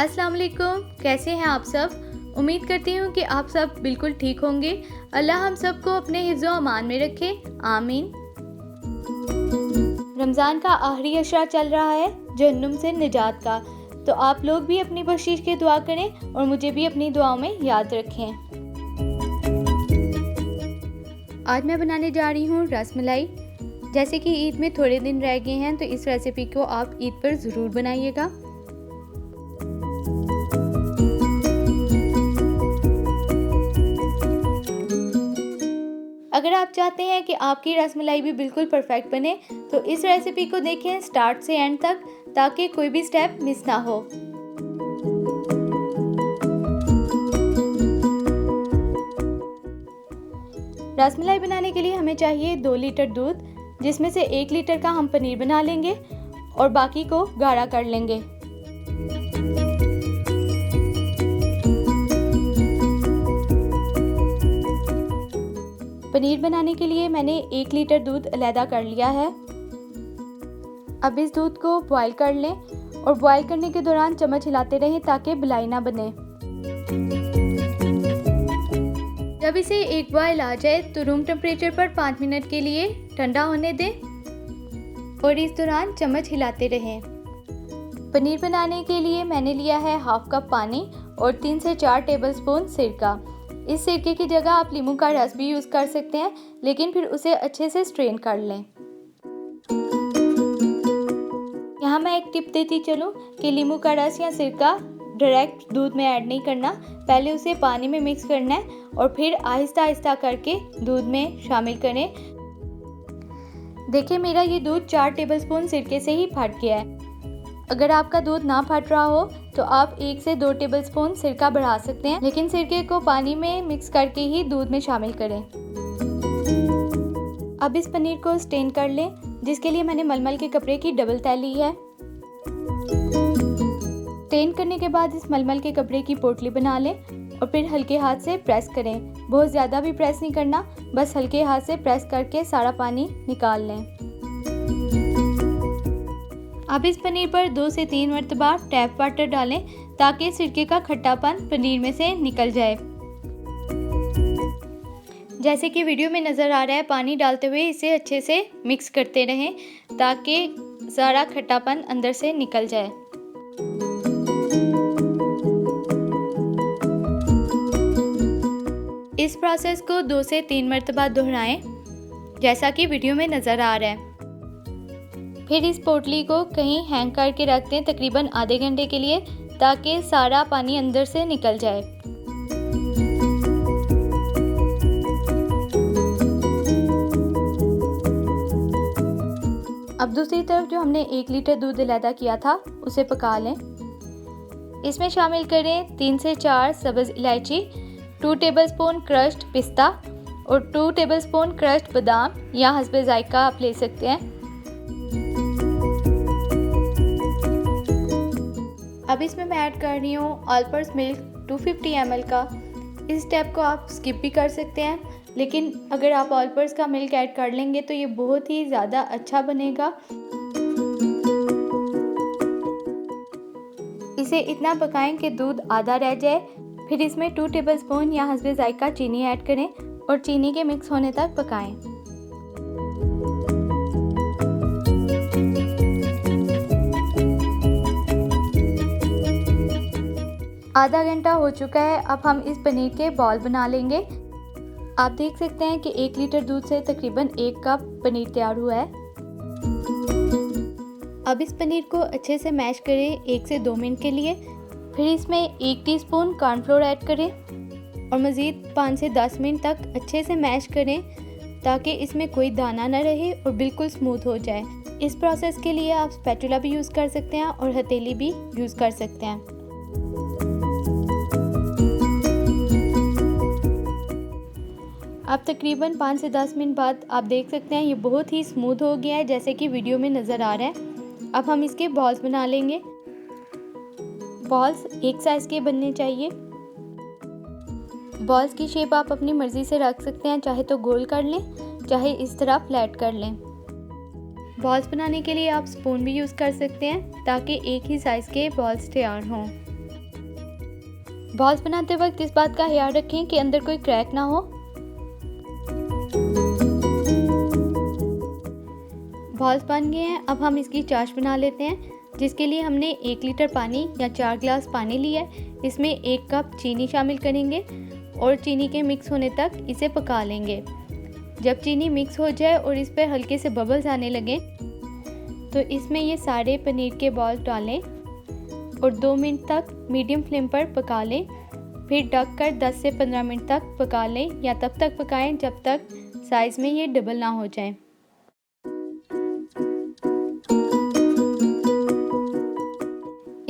अस्सलाम वालेकुम, कैसे हैं आप सब। उम्मीद करती हूँ कि आप सब बिल्कुल ठीक होंगे। अल्लाह हम सबको अपने हिफ्ज़ो अमान में रखे, आमीन। रमज़ान का आखिरी अशरा चल रहा है, जहन्नुम से निजात का। तो आप लोग भी अपनी बख्शिश की दुआ करें और मुझे भी अपनी दुआओं में याद रखें। आज मैं बनाने जा रही हूँ रसमलाई। जैसे कि ईद में थोड़े दिन रह गए हैं, तो इस रेसिपी को आप ईद पर ज़रूर बनाइएगा। अगर आप चाहते हैं कि आपकी रसमलाई भी बिल्कुल परफेक्ट बने, तो इस रेसिपी को देखें स्टार्ट से एंड तक, ताकि कोई भी स्टेप मिस ना हो। रसमलाई बनाने के लिए हमें चाहिए 2 लीटर दूध, जिसमें से 1 लीटर का हम पनीर बना लेंगे और बाकी को गाढ़ा कर लेंगे। पनीर बनाने के लिए मैंने 1 लीटर दूध अलहदा कर लिया है। अब इस दूध को बॉईल कर लें और बॉईल करने के दौरान चम्मच हिलाते रहें ताकि बलाई ना बने। जब इसे एक बॉईल आ जाए तो रूम टेम्परेचर पर 5 मिनट के लिए ठंडा होने दें और इस दौरान चम्मच हिलाते रहें। पनीर बनाने के लिए मैंने लिया है हाफ कप पानी और 3 से 4 टेबलस्पून सिरका। इस सिरके की जगह आप नींबू का रस भी यूज़ कर सकते हैं, लेकिन फिर उसे अच्छे से स्ट्रेन कर लें। यहाँ मैं एक टिप देती चलूँ कि नींबू का रस या सिरका डायरेक्ट दूध में ऐड नहीं करना, पहले उसे पानी में मिक्स करना है और फिर आहिस्ता आहिस्ता करके दूध में शामिल करें। देखिए मेरा ये दूध 4 टेबलस्पून सिरके से ही फट गया है। अगर आपका दूध ना फट रहा हो तो आप 1 से 2 टेबलस्पून सिरका बढ़ा सकते हैं, लेकिन सिरके को पानी में मिक्स करके ही दूध में शामिल करें। अब इस पनीर को स्टेन कर लें, जिसके लिए मैंने मलमल के कपड़े की डबल तह ली है। स्टेन करने के बाद इस मलमल के कपड़े की पोटली बना लें और फिर हल्के हाथ से प्रेस करें। बहुत ज़्यादा भी प्रेस नहीं करना, बस हल्के हाथ से प्रेस करके सारा पानी निकाल लें। अब इस पनीर पर 2 से 3 मरतबा टैप वाटर डालें ताकि सिरके का खट्टापन पनीर में से निकल जाए। जैसे कि वीडियो में नज़र आ रहा है, पानी डालते हुए इसे अच्छे से मिक्स करते रहें ताकि सारा खट्टापन अंदर से निकल जाए। इस प्रोसेस को 2 से 3 मरतबा दोहराएं, जैसा कि वीडियो में नज़र आ रहा है। फिर इस पोटली को कहीं हैंग करके रख दें तकरीबन आधे घंटे के लिए, ताकि सारा पानी अंदर से निकल जाए। अब दूसरी तरफ जो हमने 1 लीटर दूध अलहदा किया था उसे पका लें। इसमें शामिल करें 3 से 4 सब्ज़ इलायची, 2 टेबलस्पून क्रश्ड पिस्ता और 2 टेबलस्पून क्रश्ड बादाम या हस्बे जायका आप ले सकते हैं। अब इसमें मैं ऐड कर रही हूँ ऑल पर्पस मिल्क 250 ml का। इस स्टेप को आप स्किप भी कर सकते हैं, लेकिन अगर आप ऑल पर्पस का मिल्क ऐड कर लेंगे तो ये बहुत ही ज़्यादा अच्छा बनेगा। इसे इतना पकाएं कि दूध आधा रह जाए। फिर इसमें 2 टेबलस्पून या हस्बे जायका चीनी ऐड करें और चीनी के मिक्स होने तक पकाएं। आधा घंटा हो चुका है। अब हम इस पनीर के बॉल बना लेंगे। आप देख सकते हैं कि 1 लीटर दूध से तकरीबन 1 कप पनीर तैयार हुआ है। अब इस पनीर को अच्छे से मैश करें 1 से 2 मिनट के लिए। फिर इसमें 1 टीस्पून कॉर्नफ्लोर ऐड करें और मज़ीद 5 से 10 मिनट तक अच्छे से मैश करें ताकि इसमें कोई दाना न रहे और बिल्कुल स्मूथ हो जाए। इस प्रोसेस के लिए आप स्पैचुला भी यूज़ कर सकते हैं और हथेली भी यूज़ कर सकते हैं। अब तकरीबन 5 से 10 मिनट बाद आप देख सकते हैं ये बहुत ही स्मूथ हो गया है, जैसे कि वीडियो में नज़र आ रहा है। अब हम इसके बॉल्स बना लेंगे। बॉल्स एक साइज़ के बनने चाहिए। बॉल्स की शेप आप अपनी मर्ज़ी से रख सकते हैं, चाहे तो गोल कर लें, चाहे इस तरह फ्लैट कर लें। बॉल्स बनाने के लिए आप स्पून भी यूज़ कर सकते हैं ताकि एक ही साइज़ के बॉल्स तैयार हों। बॉल्स बनाते वक्त इस बात का ख्याल रखें कि अंदर कोई क्रैक ना हो। बॉल्स बन गए हैं। अब हम इसकी चाश बना लेते हैं, जिसके लिए हमने 1 लीटर पानी या 4 गिलास पानी लिया है। इसमें 1 कप चीनी शामिल करेंगे और चीनी के मिक्स होने तक इसे पका लेंगे। जब चीनी मिक्स हो जाए और इस पर हल्के से बबल्स आने लगें तो इसमें ये सारे पनीर के बॉल्स डालें और 2 मिनट तक मीडियम फ्लेम पर पका लें। फिर ढक कर 10 से 15 मिनट तक पका लें या तब तक पकाएं जब तक साइज़ में ये डबल ना हो जाए।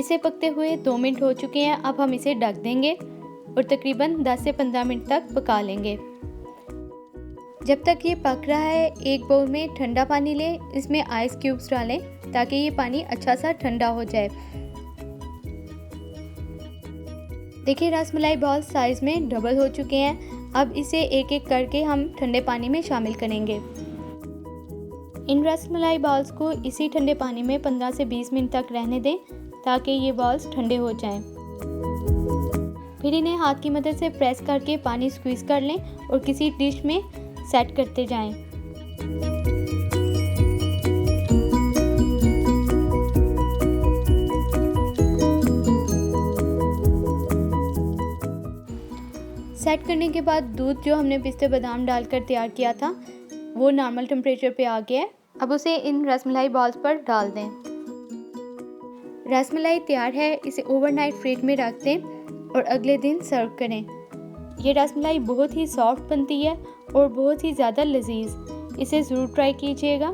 इसे पकते हुए 2 मिनट हो चुके हैं। अब हम इसे ढक देंगे और तकरीबन 10 से 15 मिनट तक पका लेंगे। जब तक ये पक रहा है, एक बाउल में ठंडा पानी लें, इसमें आइस क्यूब्स डालें ताकि ये पानी अच्छा सा ठंडा हो जाए। देखिए रसमलाई बॉल्स साइज़ में डबल हो चुके हैं। अब इसे एक एक करके हम ठंडे पानी में शामिल करेंगे। इन रसमलाई बॉल्स को इसी ठंडे पानी में 15 से 20 मिनट तक रहने दें ताकि ये बॉल्स ठंडे हो जाएं। फिर इन्हें हाथ की मदद से प्रेस करके पानी स्क्वीज़ कर लें और किसी डिश में सेट करते जाएं। सेट करने के बाद दूध जो हमने पिस्ते बादाम डालकर तैयार किया था वो नॉर्मल टेम्परेचर पे आ गया है। अब उसे इन रसमलाई बॉल्स पर डाल दें। रसमलाई तैयार है। इसे ओवरनाइट फ्रिज में रख दें और अगले दिन सर्व करें। ये रसमलाई बहुत ही सॉफ्ट बनती है और बहुत ही ज़्यादा लजीज। इसे ज़रूर ट्राई कीजिएगा।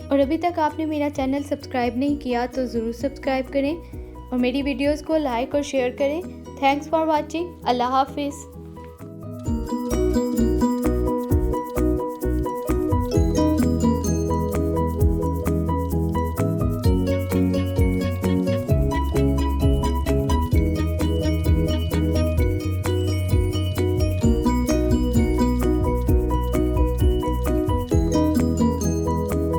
और अभी तक आपने मेरा चैनल सब्सक्राइब नहीं किया तो ज़रूर सब्सक्राइब करें और मेरी वीडियोस को लाइक और शेयर करें। Thanks for watching. अल्लाह हाफिज़।